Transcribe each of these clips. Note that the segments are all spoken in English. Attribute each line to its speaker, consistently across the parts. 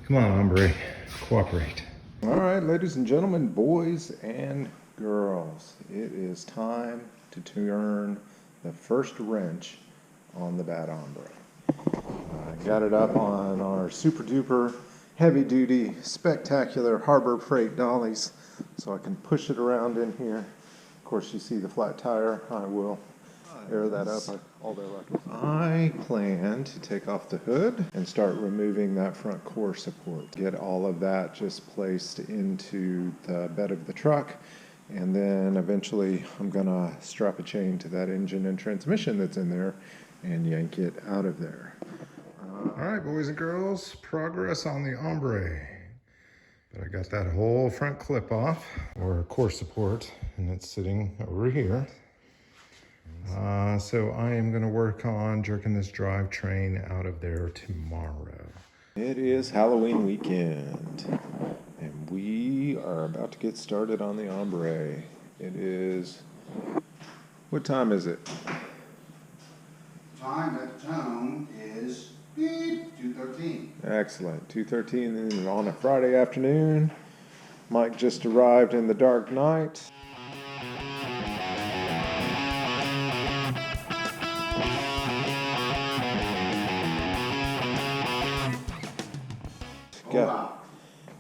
Speaker 1: Come on, Hombre, cooperate.
Speaker 2: All right, ladies and gentlemen, boys and girls, it is time to turn the first wrench on the Bad Hombre. I got it up on our super duper heavy duty spectacular Harbor Freight dollies so I can push it around in here. Of course, you see the flat tire. I will air that up all day long. I plan to take off the hood and start removing that front core support. Get all of that just placed into the bed of the truck, and then eventually I'm gonna strap a chain to that engine and transmission that's in there and yank it out of there.
Speaker 1: All right, boys and girls, progress on the Hombre. But I got that whole front clip off, or core support, and it's sitting over here. So I am going to work on jerking this drivetrain out of there tomorrow.
Speaker 2: It is Halloween weekend, and we are about to get started on the Hombre. It is, what time is it?
Speaker 3: Time at home is 2:13.
Speaker 2: Excellent, 2:13 on a Friday afternoon. Mike just arrived in the dark night.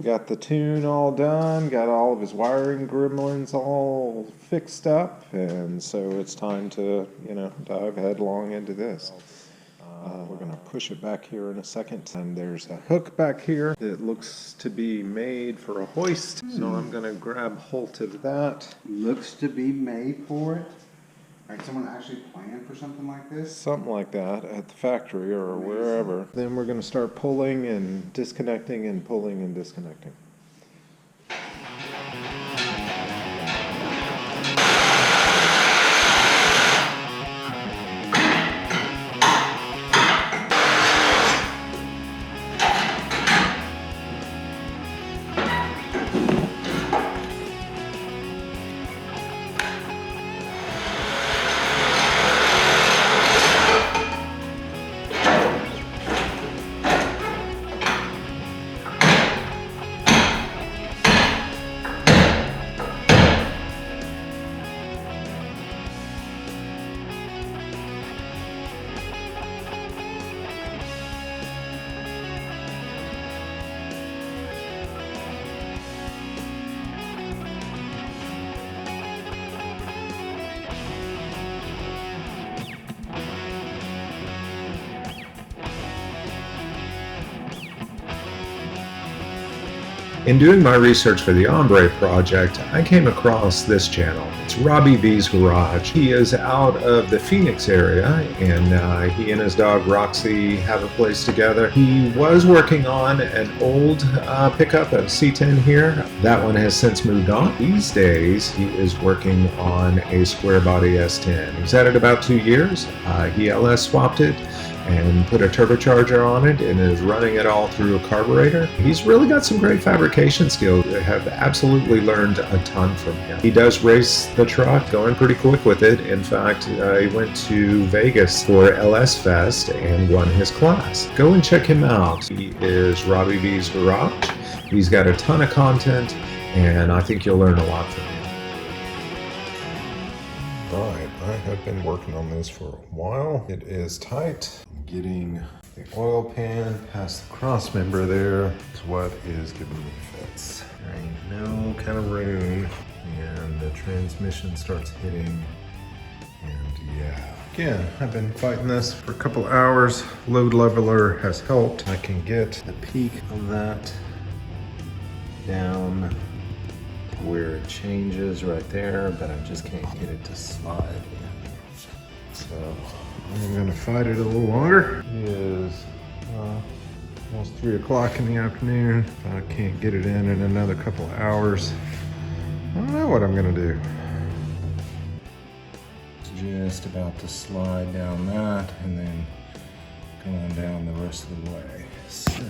Speaker 2: Got the tune all done, got all of his wiring gremlins all fixed up, and so it's time to, dive headlong into this. We're going to push it back here in a second, and there's a hook back here that looks to be made for a hoist, so I'm going to grab hold of that.
Speaker 3: Looks to be made for it. Like someone actually planned for something like this?
Speaker 2: Something like that at the factory or wherever. Then we're going to start pulling and disconnecting and pulling and disconnecting.
Speaker 1: In doing my research for the Hombre project, I came across this channel. It's Robbie V's Garage. He is out of the Phoenix area, and he and his dog Roxy have a place together. He was working on an old pickup, a C10 here. That one has since moved on. These days, he is working on a square body S10. He's had it about 2 years. He LS swapped it and put a turbocharger on it and is running it all through a carburetor. He's really got some great fabrication skills. I have absolutely learned a ton from him. He does race the truck, going pretty quick with it. In fact, he went to Vegas for LS Fest and won his class. Go and check him out. He is Robbie V's Garage. He's got a ton of content, and I think you'll learn a lot from him. Right, I have been working on this for a while. It is tight. Getting the oil pan past the cross member there is what is giving me fits. There ain't no kind of room, and the transmission starts hitting, and yeah. Again, I've been fighting this for a couple hours. Load leveler has helped. I can get the peak of that down to where it changes right there, but I just can't get it to slide. So I'm gonna fight it a little longer. It is almost 3 o'clock in the afternoon. If I can't get it in another couple of hours, I don't know what I'm gonna do. It's just about to slide down that and then going down the rest of the way. So.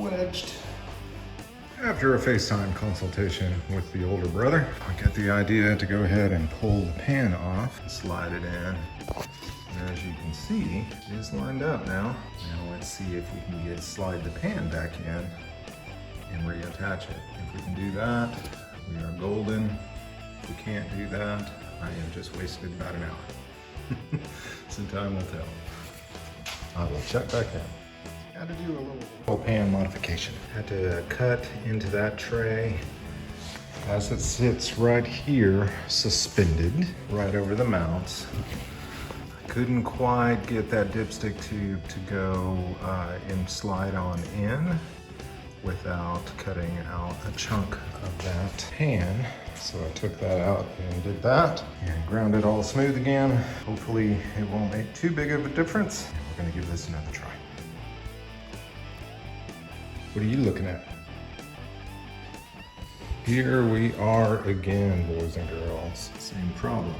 Speaker 1: wedged. After a FaceTime consultation with the older brother, I got the idea to go ahead and pull the pan off and slide it in. And as you can see, it is lined up now. Now let's see if we can slide the pan back in and reattach it. If we can do that, we are golden. If we can't do that, I have just wasted about an hour. So time will tell. I will check back in. Had to do a little pan modification. Had to cut into that tray as it sits right here, suspended right over the mounts. I couldn't quite get that dipstick tube to go and slide on in without cutting out a chunk of that pan. So I took that out and did that and ground it all smooth again. Hopefully it won't make too big of a difference. We're gonna give this another try. What are you looking at? Here we are again, boys and girls. Same problem.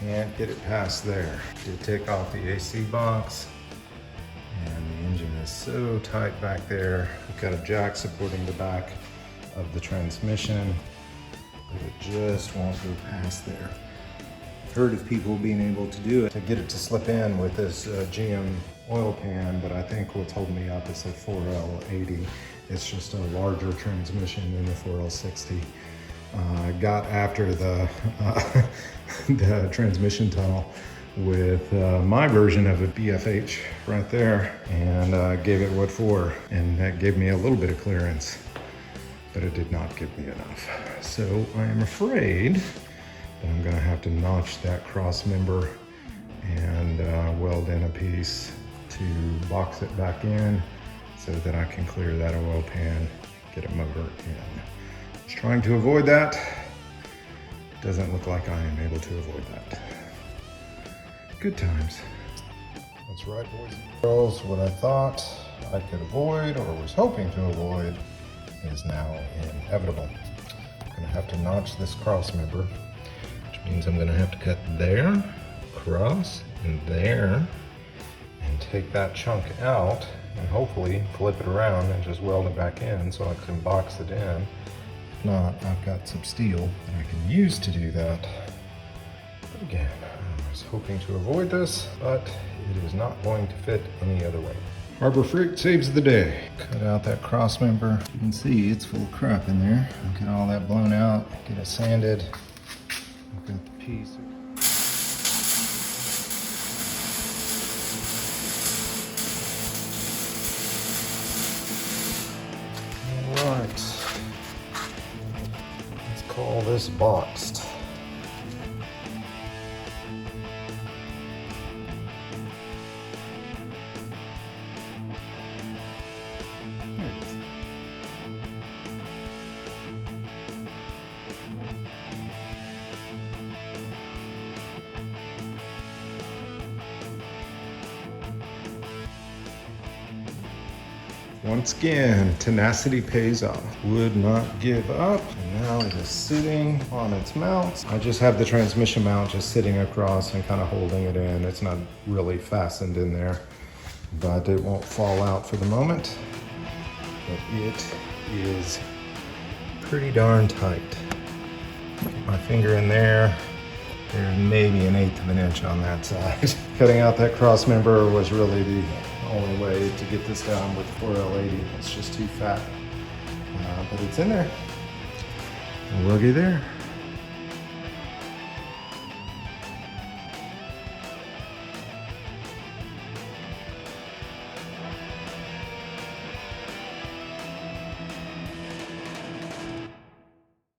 Speaker 1: Can't get it past there. Did take off the AC box, and the engine is so tight back there. We've got a jack supporting the back of the transmission, but it just won't go past there. Heard of people being able to do it, to get it to slip in with this GM oil pan, but I think what's holding me up is the 4L80. It's just a larger transmission than the 4L60. I got after the, the transmission tunnel with my version of a BFH right there, and gave it what for, and that gave me a little bit of clearance, but it did not give me enough. So I am afraid that I'm gonna have to notch that cross member and weld in a piece to box it back in so that I can clear that oil pan, get a motor in. Just trying to avoid that. Doesn't look like I am able to avoid that. Good times. That's right, boys and girls. What I thought I could avoid, or was hoping to avoid, is now inevitable. I'm gonna have to notch this cross member, which means I'm gonna have to cut there, across, and there, and take that chunk out and hopefully flip it around and just weld it back in so I can box it in. If not, I've got some steel that I can use to do that. But again, I was hoping to avoid this, but it is not going to fit any other way. Harbor Freight saves the day. Cut out that cross member. You can see it's full of crap in there. I'll get all that blown out, get it sanded. I've got the piece. Let's call this boxed. Once again, tenacity pays off. Would not give up. And now it is sitting on its mounts. I just have the transmission mount just sitting across and kind of holding it in. It's not really fastened in there, but it won't fall out for the moment. But it is pretty darn tight. Get my finger in there. There's maybe 1/8 of an inch on that side. Cutting out that cross member was really the only way to get this down with the 4L80. It's just too fat, but it's in there. Looky there.